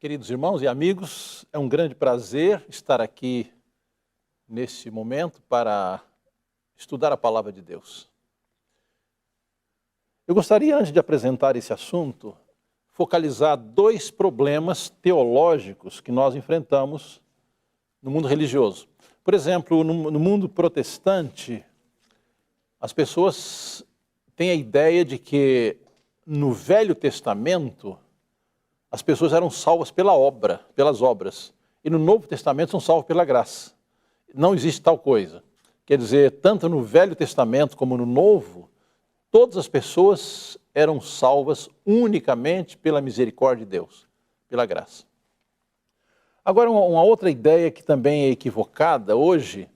Queridos irmãos e amigos, é um grande prazer estar aqui nesse momento para estudar a palavra de Deus. Eu gostaria, antes de apresentar esse assunto, focalizar dois problemas teológicos que nós enfrentamos no mundo religioso. Por exemplo, no mundo protestante, as pessoas têm a ideia de que no Velho Testamento as pessoas eram salvas pelas obras, e no Novo Testamento são salvas pela graça. Não existe tal coisa. Quer dizer, tanto no Velho Testamento como no Novo, todas as pessoas eram salvas unicamente pela misericórdia de Deus, pela graça. Agora, uma outra ideia que também é equivocada hoje,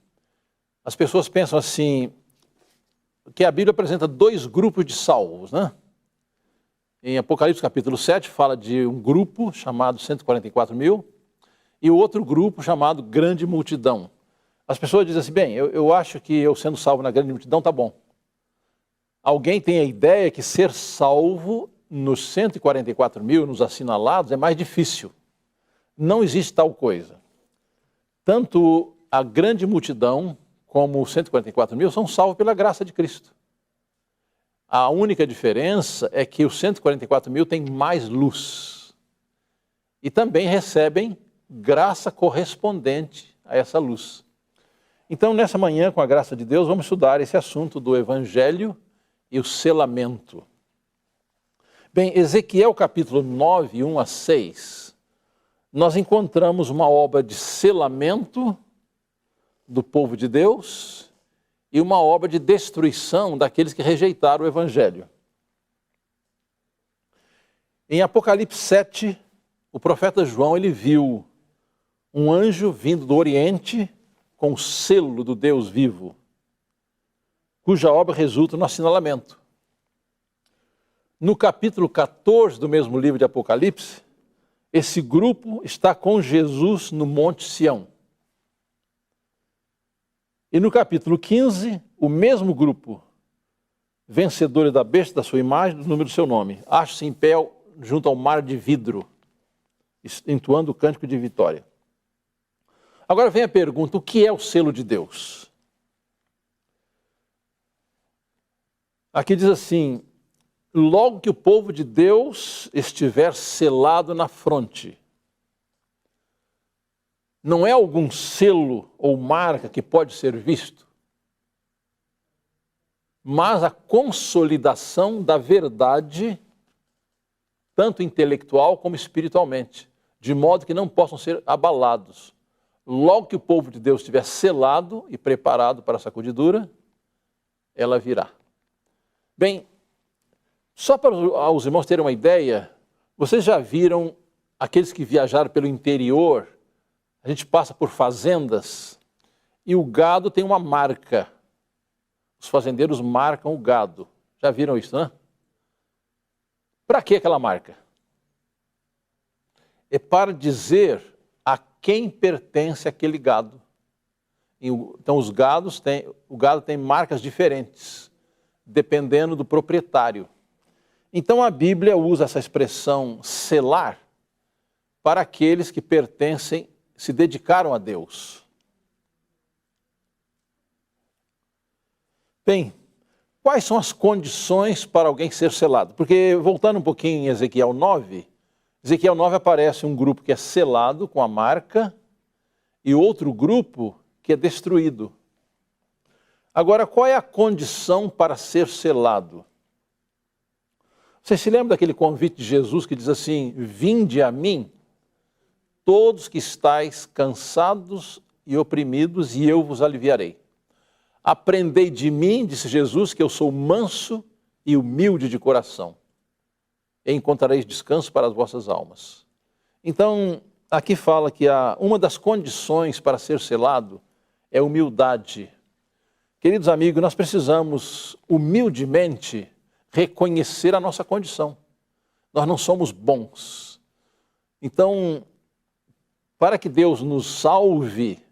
as pessoas pensam assim, que a Bíblia apresenta dois grupos de salvos, né? Em Apocalipse capítulo 7 fala de um grupo chamado 144 mil e o outro grupo chamado grande multidão. As pessoas dizem assim, bem, eu acho que eu sendo salvo na grande multidão tá bom. Alguém tem a ideia que ser salvo nos 144 mil, nos assinalados, é mais difícil. Não existe tal coisa. Tanto a grande multidão como os 144 mil são salvos pela graça de Cristo. A única diferença é que os 144 mil têm mais luz e também recebem graça correspondente a essa luz. Então, nessa manhã, com a graça de Deus, vamos estudar esse assunto do Evangelho e o selamento. Bem, Ezequiel capítulo 9, 1 a 6, nós encontramos uma obra de selamento do povo de Deus e uma obra de destruição daqueles que rejeitaram o Evangelho. Em Apocalipse 7, o profeta João ele viu um anjo vindo do Oriente com o selo do Deus vivo, cuja obra resulta no assinalamento. No capítulo 14 do mesmo livro de Apocalipse, esse grupo está com Jesus no Monte Sião. E no capítulo 15, o mesmo grupo, vencedores da besta, da sua imagem, do número do seu nome, acha-se em pé junto ao mar de vidro, entoando o cântico de vitória. Agora vem a pergunta, o que é o selo de Deus? Aqui diz assim, logo que o povo de Deus estiver selado na fronte. Não é algum selo ou marca que pode ser visto, mas a consolidação da verdade, tanto intelectual como espiritualmente, de modo que não possam ser abalados. Logo que o povo de Deus estiver selado e preparado para a sacudidura, ela virá. Bem, só para os irmãos terem uma ideia, vocês já viram aqueles que viajaram pelo interior? A gente passa por fazendas e o gado tem uma marca. Os fazendeiros marcam o gado. Já viram isso, né? Para que aquela marca? É para dizer a quem pertence aquele gado. Então o gado tem marcas diferentes, dependendo do proprietário. Então a Bíblia usa essa expressão selar para aqueles que pertencem, se dedicaram a Deus. Bem, quais são as condições para alguém ser selado? Porque, voltando um pouquinho em Ezequiel 9 aparece um grupo que é selado com a marca e outro grupo que é destruído. Agora, qual é a condição para ser selado? Você se lembra daquele convite de Jesus que diz assim, vinde a mim, todos que estáis cansados e oprimidos, e eu vos aliviarei. Aprendei de mim, disse Jesus, que eu sou manso e humilde de coração, e encontrareis descanso para as vossas almas. Então, aqui fala que uma das condições para ser selado é humildade. Queridos amigos, nós precisamos humildemente reconhecer a nossa condição. Nós não somos bons. Então, para que Deus nos salve,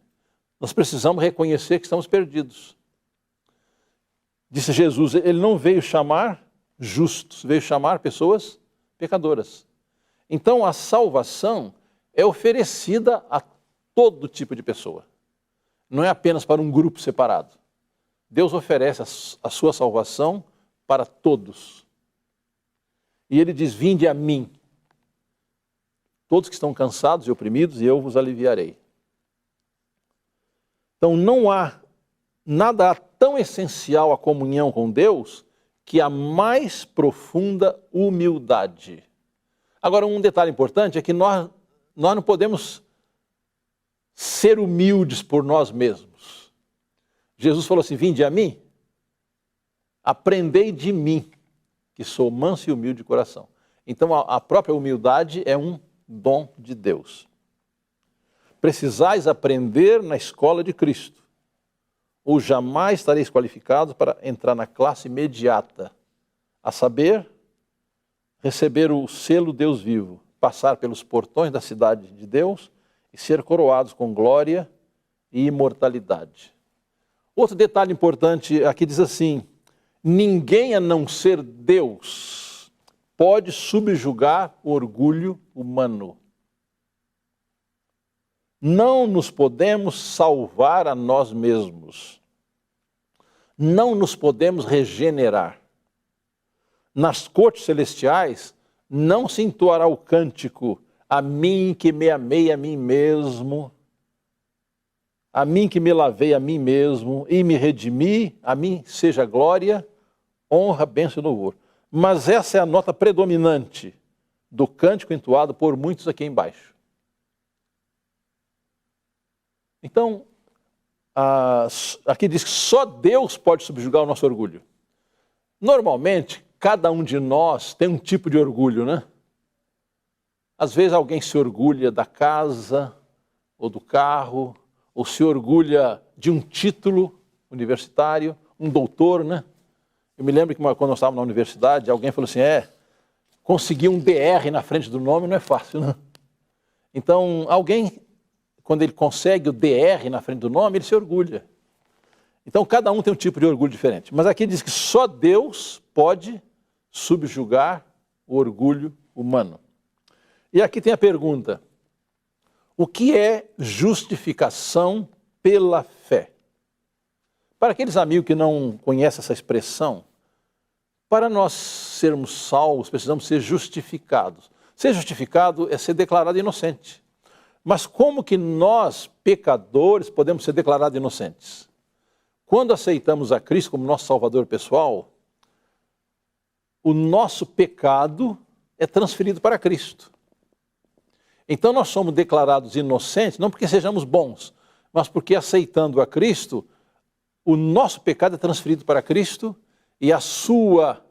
nós precisamos reconhecer que estamos perdidos. Disse Jesus, ele não veio chamar justos, veio chamar pessoas pecadoras. Então a salvação é oferecida a todo tipo de pessoa. Não é apenas para um grupo separado. Deus oferece a sua salvação para todos. E ele diz, vinde a mim, todos que estão cansados e oprimidos, e eu vos aliviarei. Então não há nada tão essencial à comunhão com Deus que a mais profunda humildade. Agora, um detalhe importante é que nós não podemos ser humildes por nós mesmos. Jesus falou assim, vinde a mim, aprendei de mim, que sou manso e humilde de coração. Então a própria humildade é um dom de Deus. Precisais aprender na escola de Cristo, ou jamais estareis qualificados para entrar na classe imediata, a saber, receber o selo Deus vivo, passar pelos portões da cidade de Deus e ser coroados com glória e imortalidade. Outro detalhe importante aqui diz assim, ninguém a não ser Deus pode subjugar o orgulho humano. Não nos podemos salvar a nós mesmos. Não nos podemos regenerar. Nas cortes celestiais não se entoará o cântico, a mim que me amei a mim mesmo, a mim que me lavei a mim mesmo e me redimi, a mim seja glória, honra, bênção e louvor. Mas essa é a nota predominante do cântico entoado por muitos aqui embaixo. Então, aqui diz que só Deus pode subjugar o nosso orgulho. Normalmente, cada um de nós tem um tipo de orgulho, né? Às vezes alguém se orgulha da casa ou do carro, ou se orgulha de um título universitário, um doutor, né? Eu me lembro que quando nós estávamos na universidade, alguém falou assim, conseguir um DR na frente do nome não é fácil, né? Então, alguém, quando ele consegue o DR na frente do nome, ele se orgulha. Então, cada um tem um tipo de orgulho diferente. Mas aqui diz que só Deus pode subjugar o orgulho humano. E aqui tem a pergunta, o que é justificação pela fé? Para aqueles amigos que não conhecem essa expressão, para nós sermos salvos, precisamos ser justificados. Ser justificado é ser declarado inocente. Mas como que nós, pecadores, podemos ser declarados inocentes? Quando aceitamos a Cristo como nosso Salvador pessoal, o nosso pecado é transferido para Cristo. Então nós somos declarados inocentes, não porque sejamos bons, mas porque aceitando a Cristo, o nosso pecado é transferido para Cristo e a sua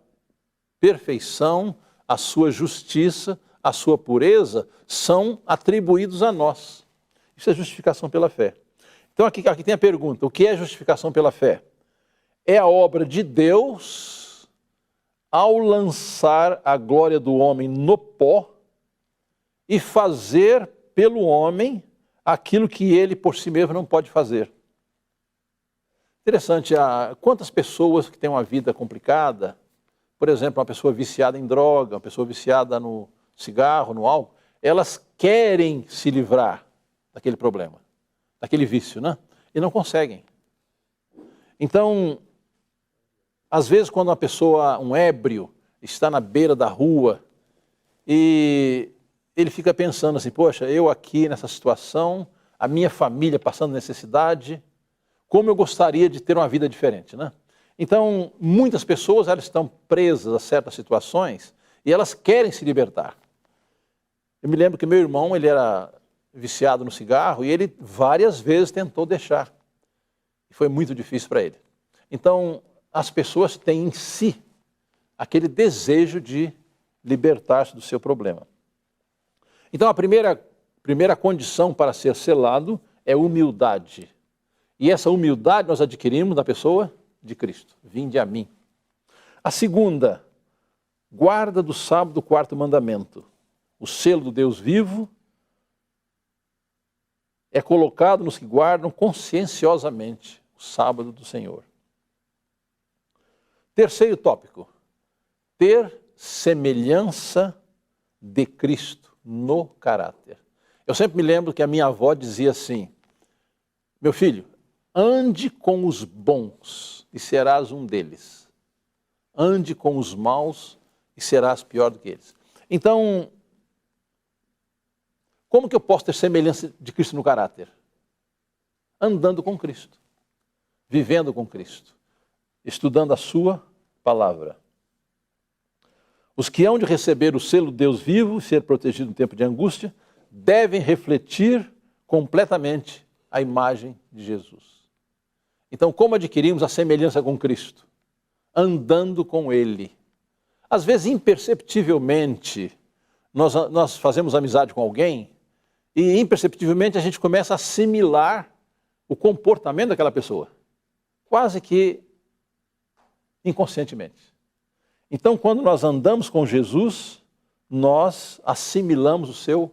perfeição, a sua justiça, a sua pureza são atribuídos a nós. Isso é justificação pela fé. Então aqui tem a pergunta, o que é justificação pela fé? É a obra de Deus ao lançar a glória do homem no pó e fazer pelo homem aquilo que ele por si mesmo não pode fazer. Interessante, quantas pessoas que têm uma vida complicada, por exemplo, uma pessoa viciada em droga, uma pessoa viciada no cigarro, no álcool, elas querem se livrar daquele problema, daquele vício, né? E não conseguem. Então, às vezes quando uma pessoa, um ébrio, está na beira da rua e ele fica pensando assim, poxa, eu aqui nessa situação, a minha família passando necessidade, como eu gostaria de ter uma vida diferente, né? Então, muitas pessoas elas estão presas a certas situações e elas querem se libertar. Eu me lembro que meu irmão, ele era viciado no cigarro e ele várias vezes tentou deixar. E foi muito difícil para ele. Então, as pessoas têm em si aquele desejo de libertar-se do seu problema. Então, a primeira condição para ser selado é humildade. E essa humildade nós adquirimos da pessoa de Cristo. Vinde a mim. A segunda, guarda do sábado, quarto mandamento. O selo do Deus vivo é colocado nos que guardam conscienciosamente o sábado do Senhor. Terceiro tópico, ter semelhança de Cristo no caráter. Eu sempre me lembro que a minha avó dizia assim: meu filho, ande com os bons e serás um deles. Ande com os maus e serás pior do que eles. Então, como que eu posso ter semelhança de Cristo no caráter? Andando com Cristo, vivendo com Cristo, estudando a sua palavra. Os que hão de receber o selo de Deus vivo e ser protegidos no tempo de angústia, devem refletir completamente a imagem de Jesus. Então, como adquirimos a semelhança com Cristo? Andando com Ele. Às vezes, imperceptivelmente, nós fazemos amizade com alguém e, imperceptivelmente, a gente começa a assimilar o comportamento daquela pessoa, quase que inconscientemente. Então, quando nós andamos com Jesus, nós assimilamos o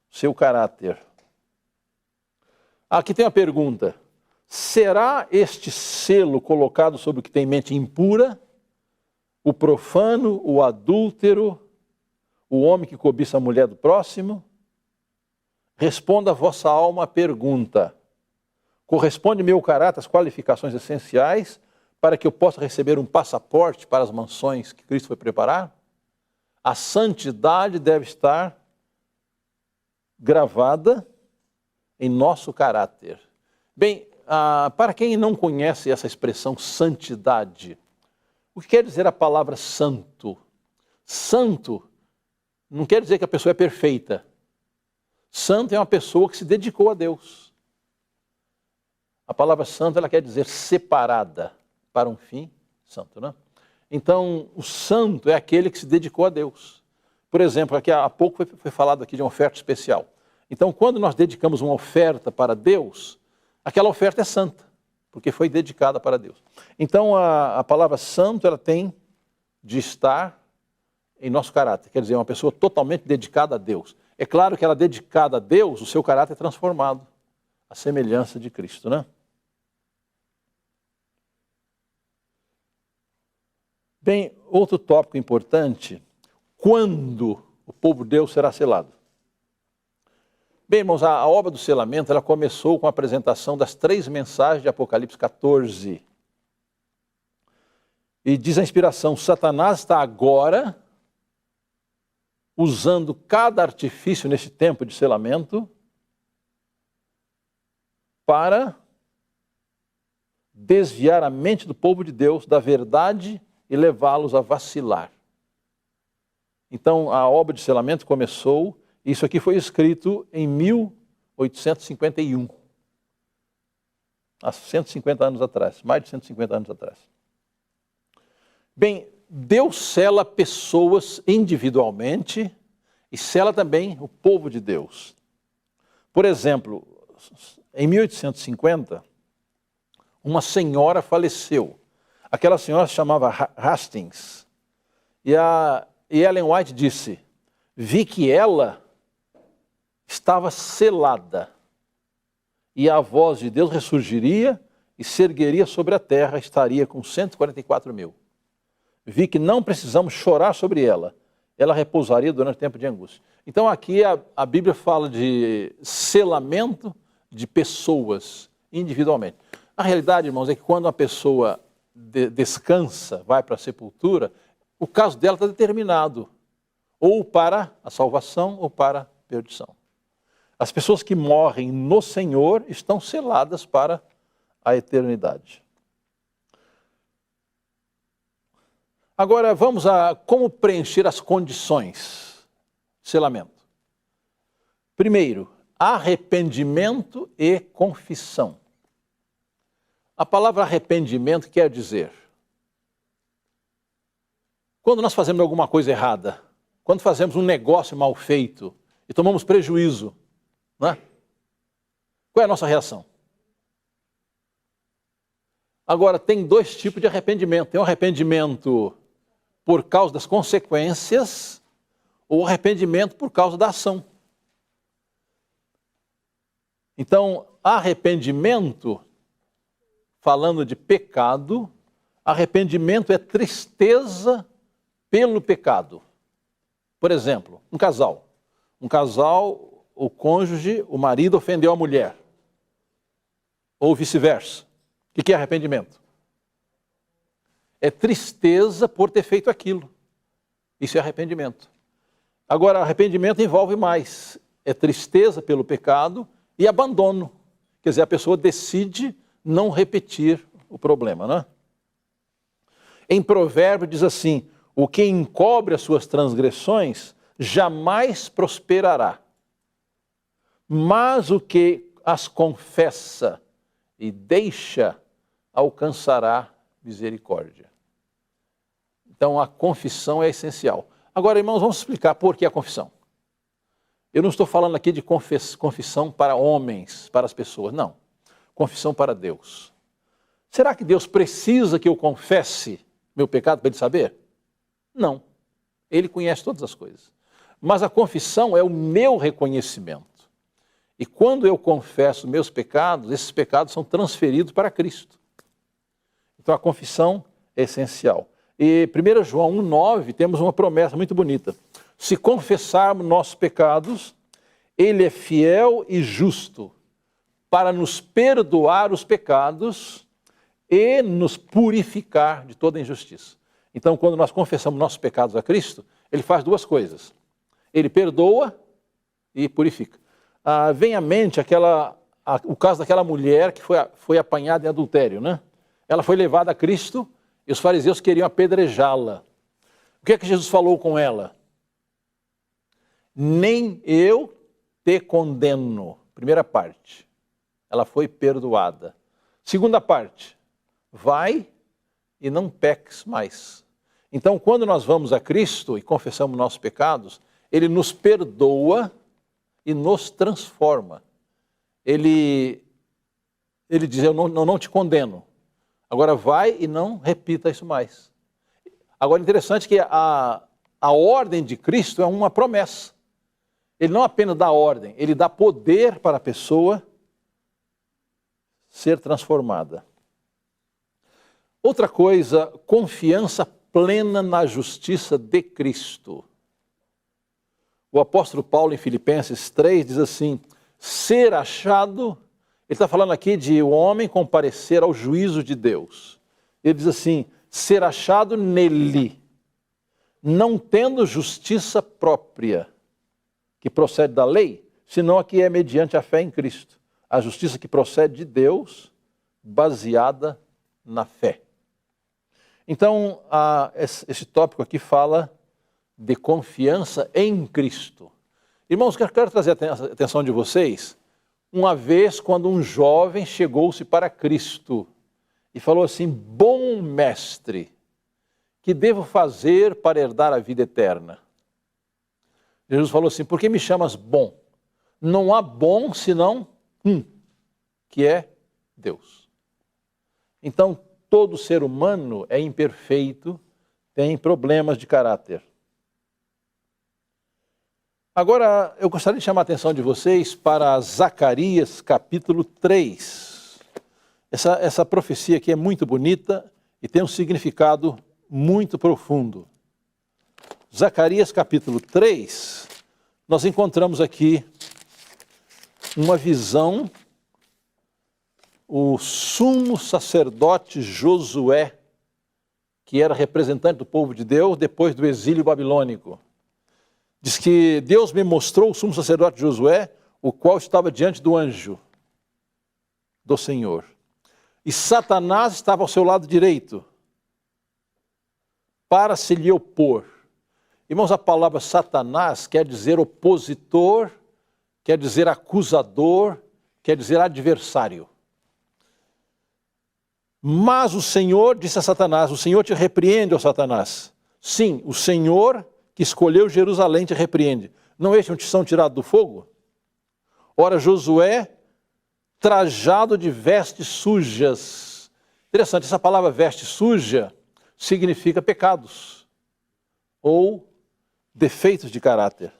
seu caráter. Aqui tem uma pergunta: será este selo colocado sobre o que tem mente impura, o profano, o adúltero, o homem que cobiça a mulher do próximo? Responda a vossa alma a pergunta: corresponde meu caráter às qualificações essenciais para que eu possa receber um passaporte para as mansões que Cristo foi preparar? A santidade deve estar gravada em nosso caráter. Bem, para quem não conhece essa expressão santidade, o que quer dizer a palavra santo? Santo não quer dizer que a pessoa é perfeita. Santo é uma pessoa que se dedicou a Deus. A palavra santo, ela quer dizer separada para um fim santo, né? Então, o santo é aquele que se dedicou a Deus. Por exemplo, aqui há pouco foi falado aqui de uma oferta especial. Então, quando nós dedicamos uma oferta para Deus, aquela oferta é santa, porque foi dedicada para Deus. Então, a palavra santo, ela tem de estar em nosso caráter. Quer dizer, uma pessoa totalmente dedicada a Deus. É claro que ela dedicada a Deus, o seu caráter é transformado à semelhança de Cristo, né? Bem, outro tópico importante: quando o povo de Deus será selado? Bem, irmãos, a obra do selamento, ela começou com a apresentação das 3 mensagens de Apocalipse 14. E diz a inspiração: Satanás está agora usando cada artifício nesse tempo de selamento para desviar a mente do povo de Deus da verdade e levá-los a vacilar. Então, a obra de selamento começou, isso aqui foi escrito em 1851, há 150 anos atrás, mais de 150 anos atrás. Bem, Deus sela pessoas individualmente e sela também o povo de Deus. Por exemplo, em 1850, uma senhora faleceu. Aquela senhora se chamava Hastings. E Ellen White disse: vi que ela estava selada e a voz de Deus ressurgiria e se ergueria sobre a terra, estaria com 144 mil. Vi que não precisamos chorar sobre ela, ela repousaria durante o tempo de angústia. Então aqui a Bíblia fala de selamento de pessoas individualmente. A realidade, irmãos, é que quando uma pessoa descansa, vai para a sepultura, o caso dela está determinado, ou para a salvação ou para a perdição. As pessoas que morrem no Senhor estão seladas para a eternidade. Agora vamos a como preencher as condições de selamento. Primeiro, arrependimento e confissão. A palavra arrependimento quer dizer, quando nós fazemos alguma coisa errada, quando fazemos um negócio mal feito e tomamos prejuízo, não é? Qual é a nossa reação? Agora, tem 2 tipos de arrependimento. Tem o arrependimento por causa das consequências ou arrependimento por causa da ação. Então, arrependimento, falando de pecado, arrependimento é tristeza pelo pecado. Por exemplo, um casal o cônjuge, o marido ofendeu a mulher, ou vice-versa. O que é arrependimento? É tristeza por ter feito aquilo. Isso é arrependimento. Agora, arrependimento envolve mais. É tristeza pelo pecado e abandono. Quer dizer, a pessoa decide não repetir o problema, né? Em Provérbio diz assim: o que encobre as suas transgressões jamais prosperará, mas o que as confessa e deixa alcançará misericórdia. Então a confissão é essencial. Agora, irmãos, vamos explicar por que a confissão. Eu não estou falando aqui de confissão para homens, para as pessoas, não. Confissão para Deus. Será que Deus precisa que eu confesse meu pecado para Ele saber? Não. Ele conhece todas as coisas. Mas a confissão é o meu reconhecimento. E quando eu confesso meus pecados, esses pecados são transferidos para Cristo. Então a confissão é essencial. E 1 João 1,9 temos uma promessa muito bonita. Se confessarmos nossos pecados, Ele é fiel e justo para nos perdoar os pecados e nos purificar de toda injustiça. Então, quando nós confessamos nossos pecados a Cristo, Ele faz duas coisas. Ele perdoa e purifica. Vem à mente o caso daquela mulher que foi apanhada em adultério, né? Ela foi levada a Cristo e os fariseus queriam apedrejá-la. O que é que Jesus falou com ela? Nem eu te condeno. Primeira parte, ela foi perdoada. Segunda parte, vai e não peques mais. Então, quando nós vamos a Cristo e confessamos nossos pecados, Ele nos perdoa e nos transforma. Ele diz: eu não te condeno. Agora vai e não repita isso mais. Agora, interessante que a ordem de Cristo é uma promessa. Ele não apenas dá ordem, Ele dá poder para a pessoa ser transformada. Outra coisa, confiança plena na justiça de Cristo. O apóstolo Paulo, em Filipenses 3, diz assim: ser achado, ele está falando aqui de o homem comparecer ao juízo de Deus. Ele diz assim: ser achado nele, não tendo justiça própria, que procede da lei, senão a que é mediante a fé em Cristo. A justiça que procede de Deus, baseada na fé. Então, esse tópico aqui fala de confiança em Cristo. Irmãos, quero trazer a atenção de vocês, uma vez quando um jovem chegou-se para Cristo e falou assim: bom mestre, que devo fazer para herdar a vida eterna? Jesus falou assim: por que me chamas bom? Não há bom senão que é Deus. Então, todo ser humano é imperfeito, tem problemas de caráter. Agora, eu gostaria de chamar a atenção de vocês para Zacarias capítulo 3. Essa profecia aqui é muito bonita e tem um significado muito profundo. Zacarias capítulo 3, nós encontramos aqui uma visão. O sumo sacerdote Josué, que era representante do povo de Deus depois do exílio babilônico, diz que Deus me mostrou o sumo sacerdote Josué, o qual estava diante do anjo do Senhor. E Satanás estava ao seu lado direito, para se lhe opor. Irmãos, a palavra Satanás quer dizer opositor, quer dizer acusador, quer dizer adversário. Mas o Senhor disse a Satanás: o Senhor te repreende, ó Satanás. Sim, o Senhor que escolheu Jerusalém te repreende. Não este são tirado do fogo? Ora, Josué, trajado de vestes sujas. Interessante, essa palavra veste suja significa pecados ou defeitos de caráter.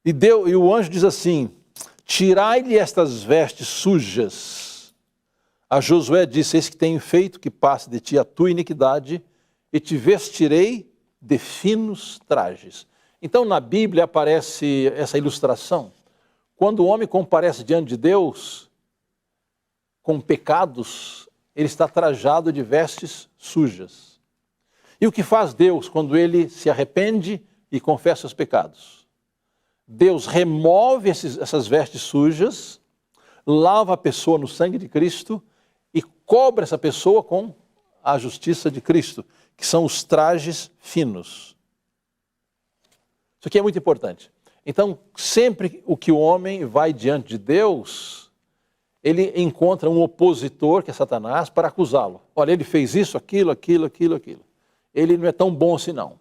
E o anjo diz assim: tirai-lhe estas vestes sujas. A Josué disse: eis que tenho feito que passe de ti a tua iniquidade, e te vestirei de finos trajes. Então, na Bíblia aparece essa ilustração. Quando o homem comparece diante de Deus com pecados, ele está trajado de vestes sujas. E o que faz Deus quando ele se arrepende e confessa os pecados? Deus remove essas vestes sujas, lava a pessoa no sangue de Cristo e cobre essa pessoa com a justiça de Cristo, que são os trajes finos. Isso aqui é muito importante. Então, sempre o que o homem vai diante de Deus, ele encontra um opositor, que é Satanás, para acusá-lo. Olha, ele fez isso, aquilo. Ele não é tão bom assim, não.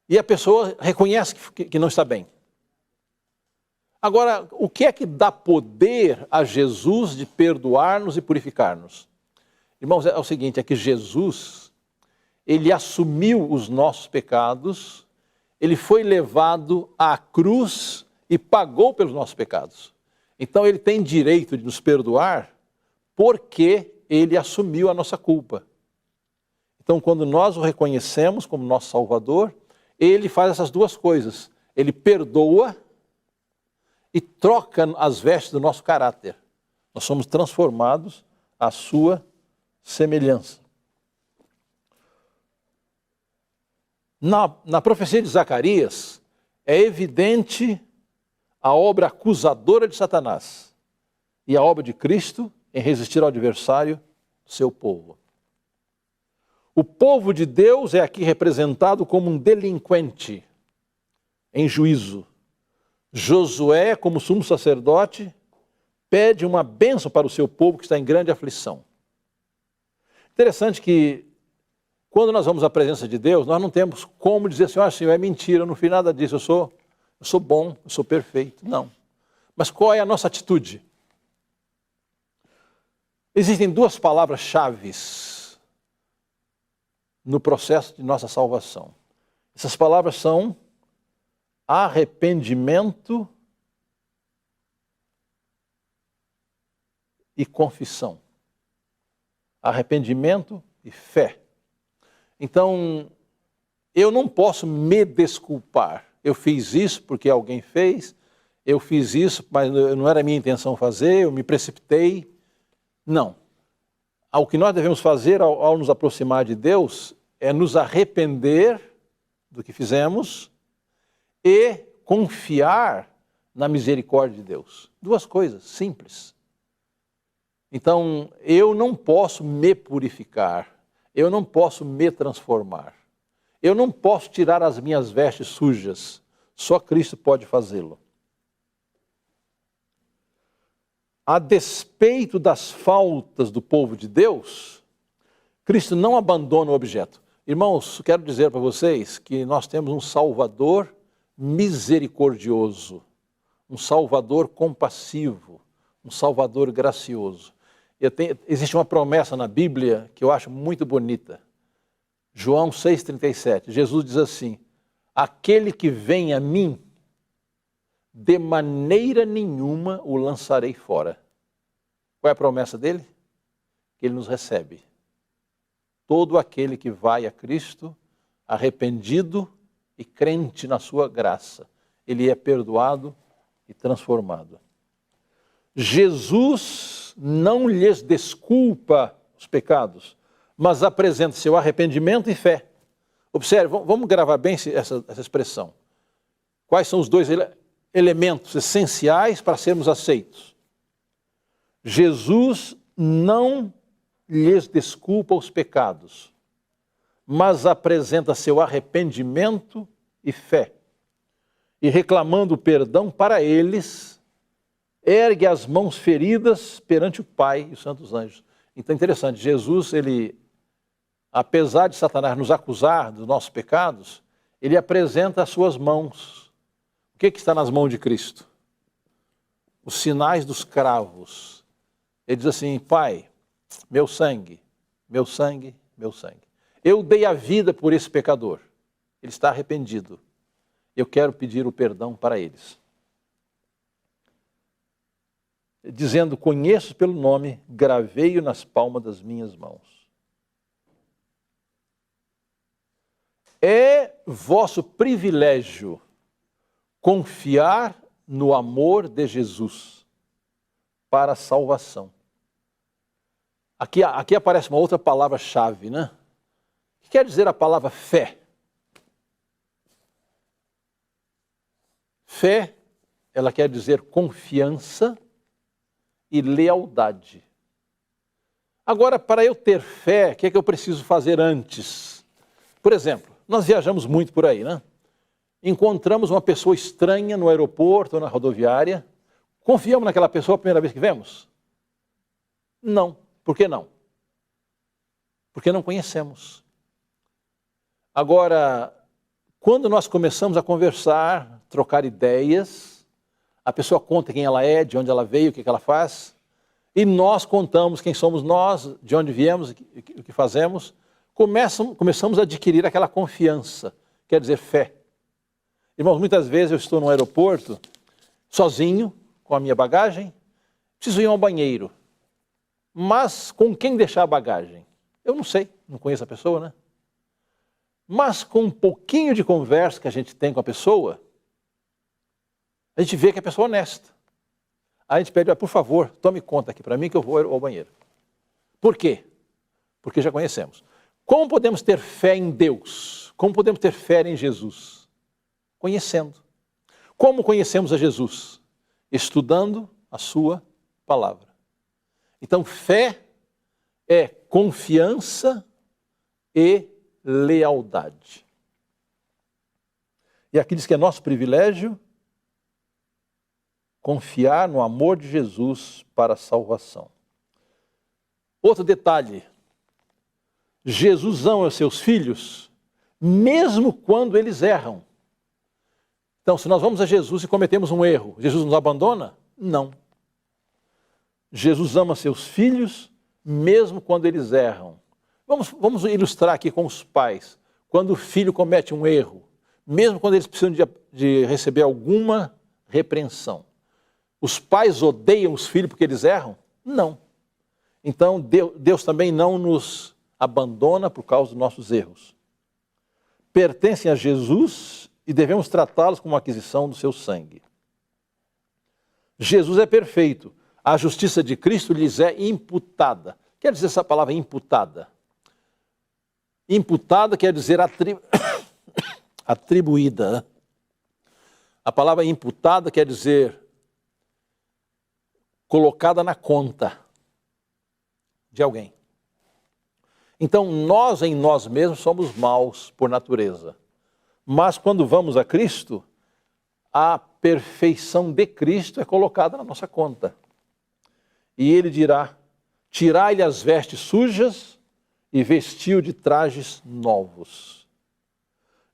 E a pessoa reconhece que não está bem. Agora, o que é que dá poder a Jesus de perdoar-nos e purificar-nos? Irmãos, é o seguinte, é que Jesus, ele assumiu os nossos pecados, ele foi levado à cruz e pagou pelos nossos pecados. Então ele tem direito de nos perdoar porque ele assumiu a nossa culpa. Então quando nós o reconhecemos como nosso Salvador, ele faz essas duas coisas. Ele perdoa e troca as vestes do nosso caráter. Nós somos transformados à sua semelhança. Na profecia de Zacarias, é evidente a obra acusadora de Satanás e a obra de Cristo em resistir ao adversário, seu povo. O povo de Deus é aqui representado como um delinquente em juízo. Josué, como sumo sacerdote, pede uma bênção para o seu povo que está em grande aflição. Interessante que quando nós vamos à presença de Deus, nós não temos como dizer assim, Senhor, é mentira, eu não fiz nada disso, eu sou bom, eu sou perfeito. Não. Mas qual é a nossa atitude? Existem duas palavras-chave no processo de nossa salvação. Essas palavras são arrependimento e confissão. Arrependimento e fé. Então, eu não posso me desculpar. Eu fiz isso porque alguém fez, eu fiz isso, mas não era minha intenção fazer, eu me precipitei. Não. O que nós devemos fazer ao nos aproximar de Deus é nos arrepender do que fizemos e confiar na misericórdia de Deus. Duas coisas simples. Então, eu não posso me purificar, eu não posso me transformar, eu não posso tirar as minhas vestes sujas, só Cristo pode fazê-lo. A despeito das faltas do povo de Deus, Cristo não abandona o objeto. Irmãos, quero dizer para vocês que nós temos um Salvador misericordioso, um Salvador compassivo, um Salvador gracioso. Existe uma promessa na Bíblia que eu acho muito bonita. João 6,37, Jesus diz assim, aquele que vem a mim, de maneira nenhuma o lançarei fora. Qual é a promessa dele? Que ele nos recebe. Todo aquele que vai a Cristo, arrependido e crente na sua graça, ele é perdoado e transformado. Jesus não lhes desculpa os pecados, mas apresenta seu arrependimento e fé. Observe, vamos gravar bem essa expressão. Quais são os dois elementos essenciais para sermos aceitos? Jesus não lhes desculpa os pecados, mas apresenta seu arrependimento e fé. E reclamando perdão para eles, ergue as mãos feridas perante o Pai e os santos anjos. Então é interessante, Jesus, ele, apesar de Satanás nos acusar dos nossos pecados, ele apresenta as suas mãos. O que está nas mãos de Cristo? Os sinais dos cravos. Ele diz assim, Pai, meu sangue, meu sangue, meu sangue. Eu dei a vida por esse pecador. Ele está arrependido. Eu quero pedir o perdão para eles. Dizendo, conheço pelo nome, gravei-o nas palmas das minhas mãos. É vosso privilégio confiar no amor de Jesus para a salvação. Aqui aparece uma outra palavra-chave, né? O que quer dizer a palavra fé? Fé, ela quer dizer confiança e lealdade. Agora, para eu ter fé, o que é que eu preciso fazer antes? Por exemplo, nós viajamos muito por aí, né? Encontramos uma pessoa estranha no aeroporto ou na rodoviária. Confiamos naquela pessoa a primeira vez que vemos? Não. Por que não? Porque não conhecemos. Agora, quando nós começamos a conversar, trocar ideias, a pessoa conta quem ela é, de onde ela veio, o que ela faz, e nós contamos quem somos nós, de onde viemos, o que fazemos, começamos a adquirir aquela confiança, quer dizer, fé. Irmãos, muitas vezes eu estou no aeroporto, sozinho, com a minha bagagem, preciso ir ao banheiro, mas com quem deixar a bagagem? Eu não sei, não conheço a pessoa, né? Mas com um pouquinho de conversa que a gente tem com a pessoa, a gente vê que a pessoa é honesta. Aí a gente pede, por favor, tome conta aqui para mim que eu vou ao banheiro. Por quê? Porque já conhecemos. Como podemos ter fé em Deus? Como podemos ter fé em Jesus? Conhecendo. Como conhecemos a Jesus? Estudando a sua palavra. Então, fé é confiança e lealdade. E aqui diz que é nosso privilégio confiar no amor de Jesus para a salvação. Outro detalhe, Jesus ama os seus filhos, mesmo quando eles erram. Então, se nós vamos a Jesus e cometemos um erro, Jesus nos abandona? Não. Jesus ama seus filhos, mesmo quando eles erram. Vamos ilustrar aqui com os pais. Quando o filho comete um erro, mesmo quando eles precisam de receber alguma repreensão, os pais odeiam os filhos porque eles erram? Não. Então, Deus também não nos abandona por causa dos nossos erros. Pertencem a Jesus e devemos tratá-los como uma aquisição do seu sangue. Jesus é perfeito. A justiça de Cristo lhes é imputada. Quer dizer essa palavra imputada? Imputada quer dizer atribuída. A palavra imputada quer dizer colocada na conta de alguém. Então, nós em nós mesmos somos maus por natureza. Mas quando vamos a Cristo, a perfeição de Cristo é colocada na nossa conta. E ele dirá, tirai-lhe as vestes sujas e vestiu de trajes novos.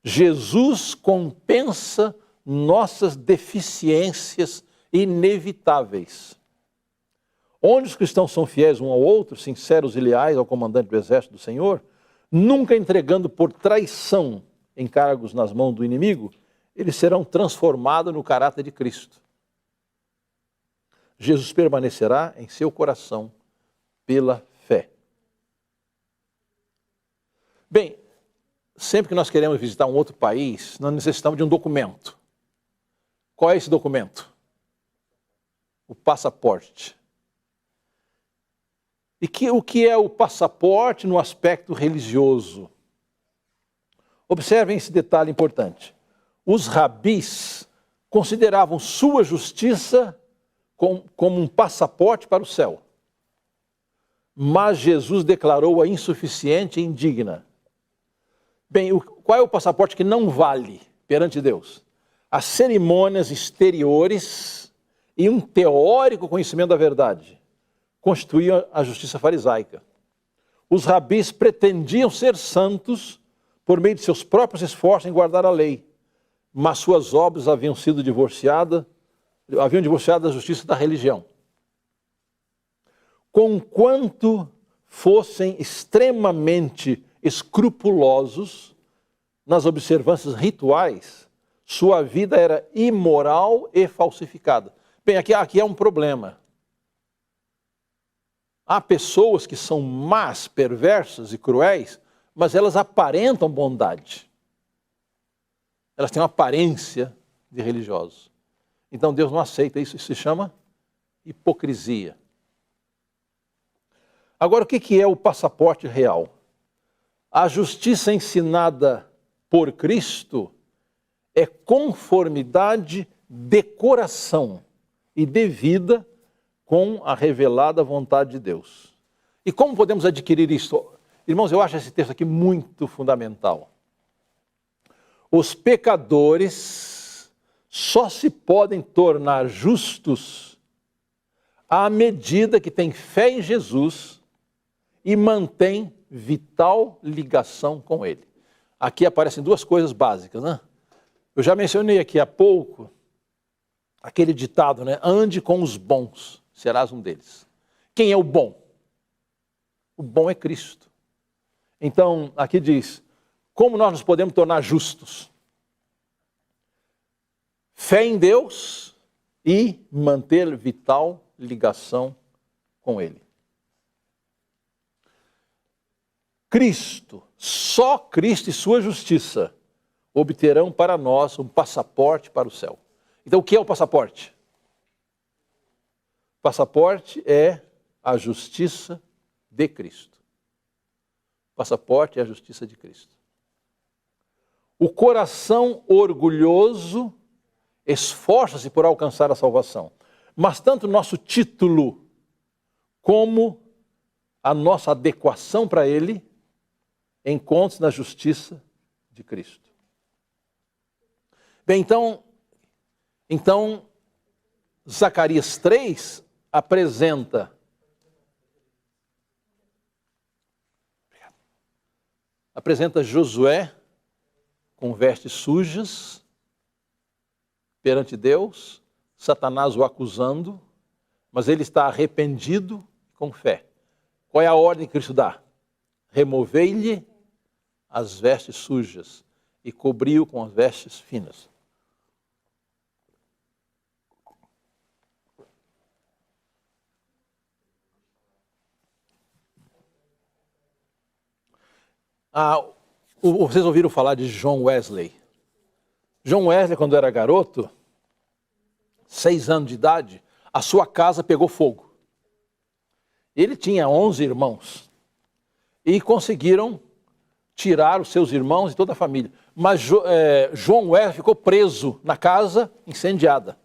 Jesus compensa nossas deficiências inevitáveis. Onde os cristãos são fiéis um ao outro, sinceros e leais ao comandante do exército do Senhor, nunca entregando por traição encargos nas mãos do inimigo, eles serão transformados no caráter de Cristo. Jesus permanecerá em seu coração pela fé. Bem, sempre que nós queremos visitar um outro país, nós necessitamos de um documento. Qual é esse documento? O passaporte. E o que é o passaporte no aspecto religioso? Observem esse detalhe importante. Os rabis consideravam sua justiça como um passaporte para o céu. Mas Jesus declarou-a insuficiente e indigna. Bem, qual é o passaporte que não vale perante Deus? As cerimônias exteriores e um teórico conhecimento da verdade constituíam a justiça farisaica. Os rabis pretendiam ser santos por meio de seus próprios esforços em guardar a lei, mas suas obras haviam divorciado da justiça da religião. Conquanto fossem extremamente escrupulosos nas observâncias rituais, sua vida era imoral e falsificada. Bem, aqui é um problema. Há pessoas que são más, perversas e cruéis, mas elas aparentam bondade. Elas têm uma aparência de religiosos. Então Deus não aceita isso, isso se chama hipocrisia. Agora, o que é o passaporte real? A justiça ensinada por Cristo é conformidade de coração e de vida com a revelada vontade de Deus. E como podemos adquirir isso? Irmãos, eu acho esse texto aqui muito fundamental. Os pecadores só se podem tornar justos à medida que têm fé em Jesus e mantêm vital ligação com Ele. Aqui aparecem duas coisas básicas, né? Eu já mencionei aqui há pouco aquele ditado, né? Ande com os bons, serás um deles. Quem é o bom? O bom é Cristo. Então, aqui diz, como nós nos podemos tornar justos? Fé em Deus e manter vital ligação com Ele. Cristo, só Cristo e sua justiça obterão para nós um passaporte para o céu. Então, o que é o passaporte? O passaporte é a justiça de Cristo. O passaporte é a justiça de Cristo. O coração orgulhoso esforça-se por alcançar a salvação, mas tanto o nosso título como a nossa adequação para ele encontra-se na justiça de Cristo. Bem, então Zacarias 3 apresenta Josué com vestes sujas perante Deus, Satanás o acusando, mas ele está arrependido com fé. Qual é a ordem que Cristo dá? Removei-lhe as vestes sujas e cobriu com as vestes finas. Vocês ouviram falar de John Wesley? John Wesley, quando era garoto, 6 anos de idade, a sua casa pegou fogo. Ele tinha 11 irmãos e conseguiram tirar os seus irmãos e toda a família. Mas John Wesley ficou preso na casa incendiada.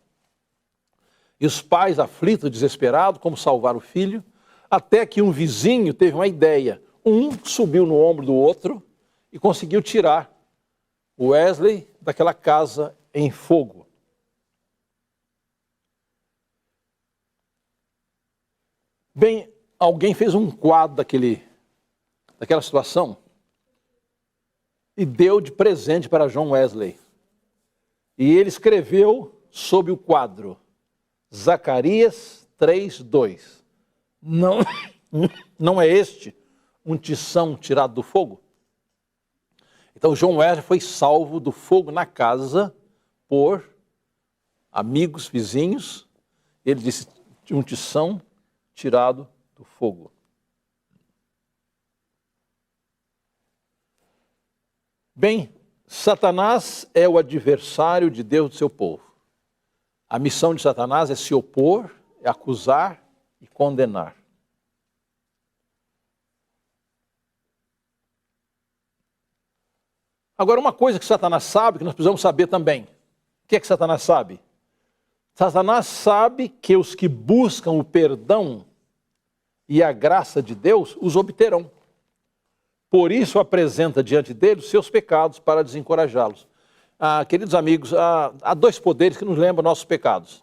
E os pais, aflitos, desesperados, como salvar o filho, até que um vizinho teve uma ideia. Um subiu no ombro do outro e conseguiu tirar Wesley daquela casa em fogo. Bem, alguém fez um quadro daquela situação e deu de presente para John Wesley. E ele escreveu sob o quadro Zacarias 3:2. Não é este um tição tirado do fogo? Então John Wesley foi salvo do fogo na casa por amigos, vizinhos. Ele disse, um tição tirado do fogo. Bem, Satanás é o adversário de Deus do seu povo. A missão de Satanás é se opor, é acusar e condenar. Agora, uma coisa que Satanás sabe, que nós precisamos saber também. O que é que Satanás sabe? Satanás sabe que os que buscam o perdão e a graça de Deus os obterão. Por isso apresenta diante deles seus pecados para desencorajá-los. Queridos amigos, há 2 poderes que nos lembram nossos pecados.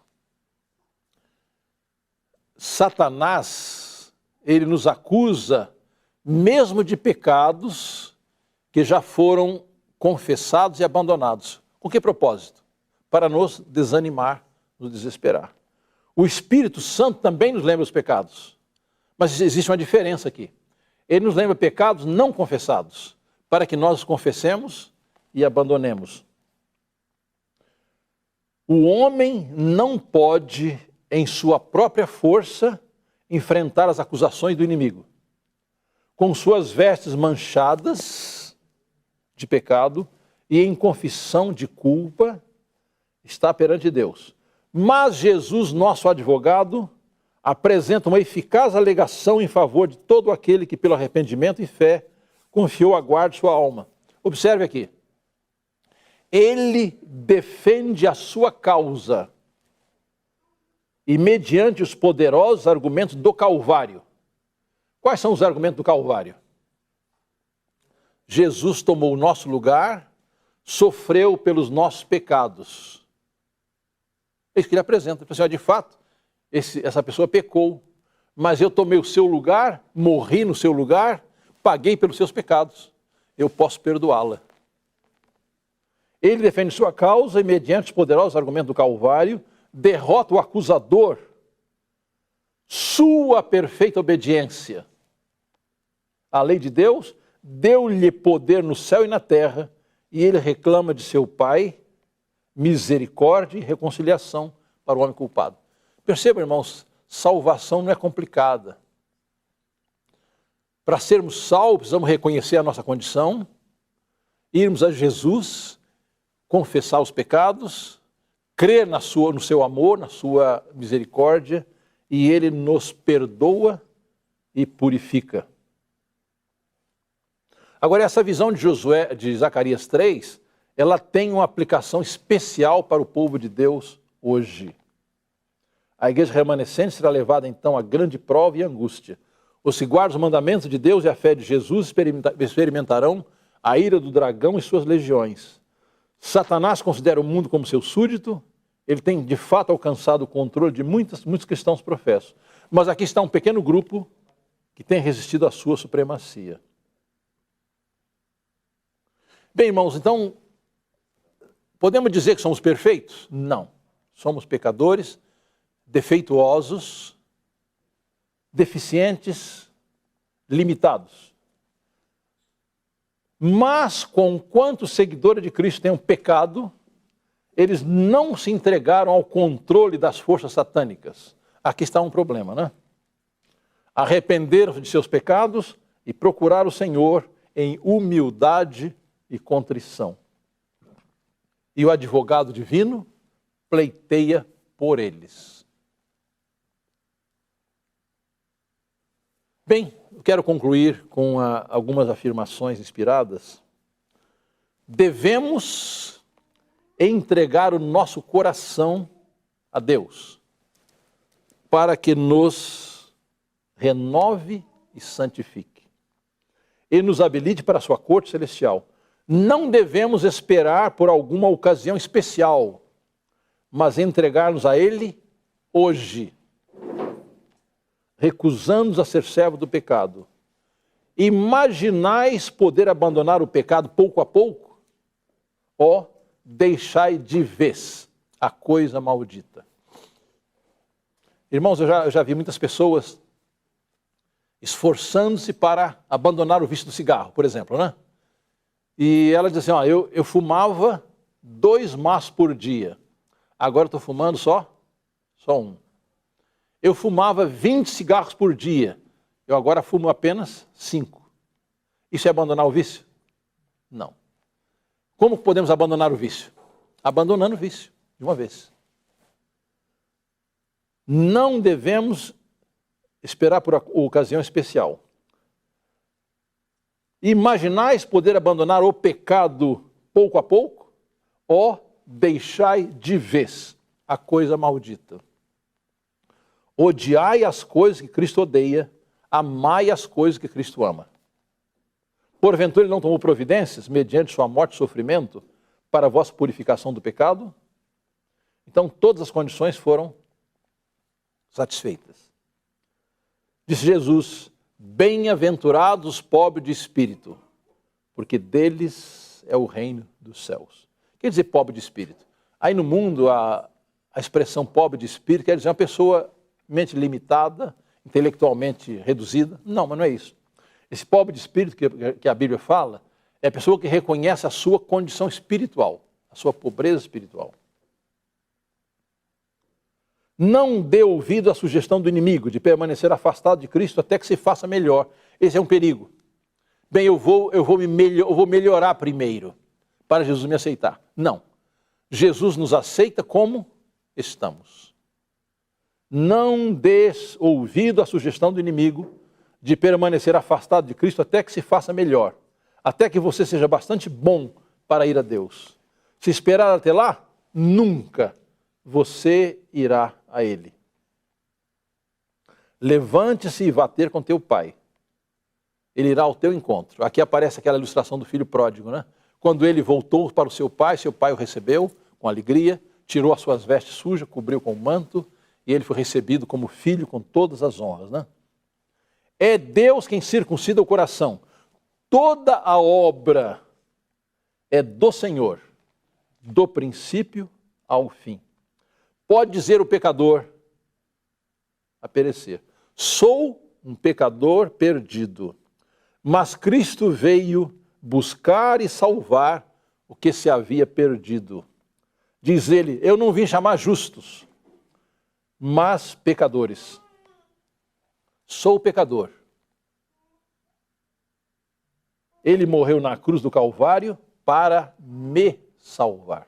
Satanás, ele nos acusa mesmo de pecados que já foram confessados e abandonados. Com que propósito? Para nos desanimar, nos desesperar. O Espírito Santo também nos lembra os pecados. Mas existe uma diferença aqui. Ele nos lembra pecados não confessados, para que nós os confessemos e abandonemos. O homem não pode, em sua própria força, enfrentar as acusações do inimigo. Com suas vestes manchadas de pecado, e em confissão de culpa está perante Deus. Mas Jesus, nosso advogado, apresenta uma eficaz alegação em favor de todo aquele que, pelo arrependimento e fé, confiou a guarda de sua alma. Observe aqui. Ele defende a sua causa e mediante os poderosos argumentos do Calvário. Quais são os argumentos do Calvário? Jesus tomou o nosso lugar, sofreu pelos nossos pecados. É isso que ele apresenta. Ele fala assim, de fato, essa pessoa pecou, mas eu tomei o seu lugar, morri no seu lugar, paguei pelos seus pecados. Eu posso perdoá-la. Ele defende sua causa e, mediante os poderosos argumentos do Calvário, derrota o acusador. Sua perfeita obediência à lei de Deus deu-lhe poder no céu e na terra, e ele reclama de seu Pai misericórdia e reconciliação para o homem culpado. Percebam, irmãos, salvação não é complicada. Para sermos salvos, precisamos reconhecer a nossa condição, irmos a Jesus, confessar os pecados, crer no seu amor, na sua misericórdia, e ele nos perdoa e purifica. Agora, essa visão de Zacarias 3, ela tem uma aplicação especial para o povo de Deus hoje. A igreja remanescente será levada então a grande prova e angústia. Os que guardam os mandamentos de Deus e a fé de Jesus experimentarão a ira do dragão e suas legiões. Satanás considera o mundo como seu súdito, ele tem de fato alcançado o controle de muitos cristãos professos. Mas aqui está um pequeno grupo que tem resistido à sua supremacia. Bem, irmãos, então, podemos dizer que somos perfeitos? Não. Somos pecadores, defeituosos, deficientes, limitados. Mas, conquanto os seguidores de Cristo tenham pecado, eles não se entregaram ao controle das forças satânicas. Aqui está um problema, né? Arrependeram-se de seus pecados e procuraram o Senhor em humildade e contrição. E o advogado divino pleiteia por eles. Bem, eu quero concluir com algumas afirmações inspiradas. Devemos entregar o nosso coração a Deus, para que nos renove e santifique. E nos habilite para a sua corte celestial. Não devemos esperar por alguma ocasião especial, mas entregar-nos a Ele hoje, recusando-nos a ser servo do pecado. Imaginais poder abandonar o pecado pouco a pouco? Ó, deixai de vez a coisa maldita. Irmãos, eu já vi muitas pessoas esforçando-se para abandonar o vício do cigarro, por exemplo, né? E ela diz assim, ó, eu fumava 2 maços por dia, agora estou fumando só 1. Eu fumava 20 cigarros por dia, eu agora fumo apenas 5. Isso é abandonar o vício? Não. Como podemos abandonar o vício? Abandonando o vício, de uma vez. Não devemos esperar por ocasião especial. Imaginais poder abandonar o pecado pouco a pouco? Ó, deixai de vez a coisa maldita. Odiai as coisas que Cristo odeia, amai as coisas que Cristo ama. Porventura ele não tomou providências, mediante sua morte e sofrimento, para a vossa purificação do pecado? Então todas as condições foram satisfeitas. Disse Jesus, bem-aventurados os pobres de espírito, porque deles é o reino dos céus. Quer dizer pobre de espírito? Aí no mundo a expressão pobre de espírito quer dizer uma pessoa mente limitada, intelectualmente reduzida. Não, mas não é isso. Esse pobre de espírito que a Bíblia fala é a pessoa que reconhece a sua condição espiritual, a sua pobreza espiritual. Não dê ouvido à sugestão do inimigo de permanecer afastado de Cristo até que se faça melhor. Esse é um perigo. Bem, eu vou melhorar primeiro, para Jesus me aceitar. Não. Jesus nos aceita como estamos. Não des ouvido à sugestão do inimigo de permanecer afastado de Cristo até que se faça melhor, até que você seja bastante bom para ir a Deus. Se esperar até lá, nunca você irá a Ele. Levante-se e vá ter com teu pai. Ele irá ao teu encontro. Aqui aparece aquela ilustração do filho pródigo, né? Quando ele voltou para o seu pai o recebeu com alegria, tirou as suas vestes sujas, cobriu com o manto, e ele foi recebido como filho com todas as honras, né? É Deus quem circuncida o coração. Toda a obra é do Senhor, do princípio ao fim. Pode dizer o pecador a perecer: sou um pecador perdido, mas Cristo veio buscar e salvar o que se havia perdido. Diz ele: eu não vim chamar justos, mas pecadores. Sou pecador. Ele morreu na cruz do Calvário para me salvar.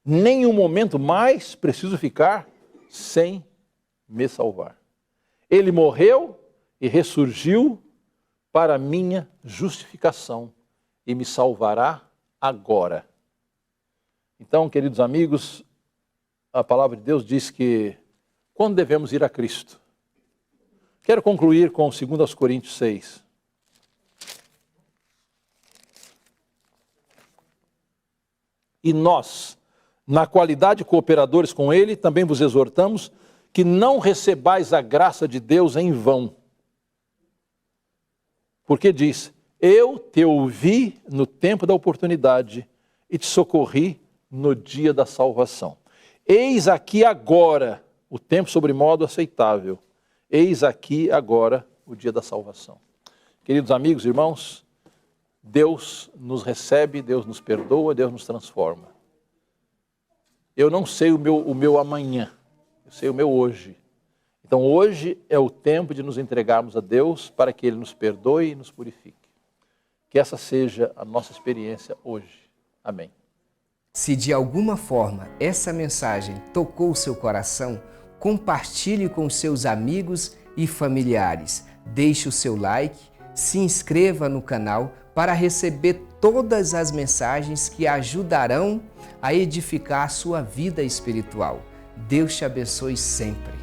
Nem um momento mais preciso ficar sem me salvar. Ele morreu e ressurgiu para minha justificação e me salvará agora. Então, queridos amigos, a palavra de Deus diz que quando devemos ir a Cristo? Quero concluir com 2 Coríntios 6. E nós, na qualidade de cooperadores com Ele, também vos exortamos que não recebais a graça de Deus em vão. Porque diz: eu te ouvi no tempo da oportunidade e te socorri no dia da salvação. Eis aqui agora o tempo sobremodo aceitável. Eis aqui agora o dia da salvação. Queridos amigos, irmãos, Deus nos recebe, Deus nos perdoa, Deus nos transforma. Eu não sei o meu amanhã, eu sei o meu hoje. Então hoje é o tempo de nos entregarmos a Deus para que Ele nos perdoe e nos purifique. Que essa seja a nossa experiência hoje. Amém. Se de alguma forma essa mensagem tocou o seu coração, compartilhe com seus amigos e familiares. Deixe o seu like, se inscreva no canal para receber todas as mensagens que ajudarão a edificar a sua vida espiritual. Deus te abençoe sempre.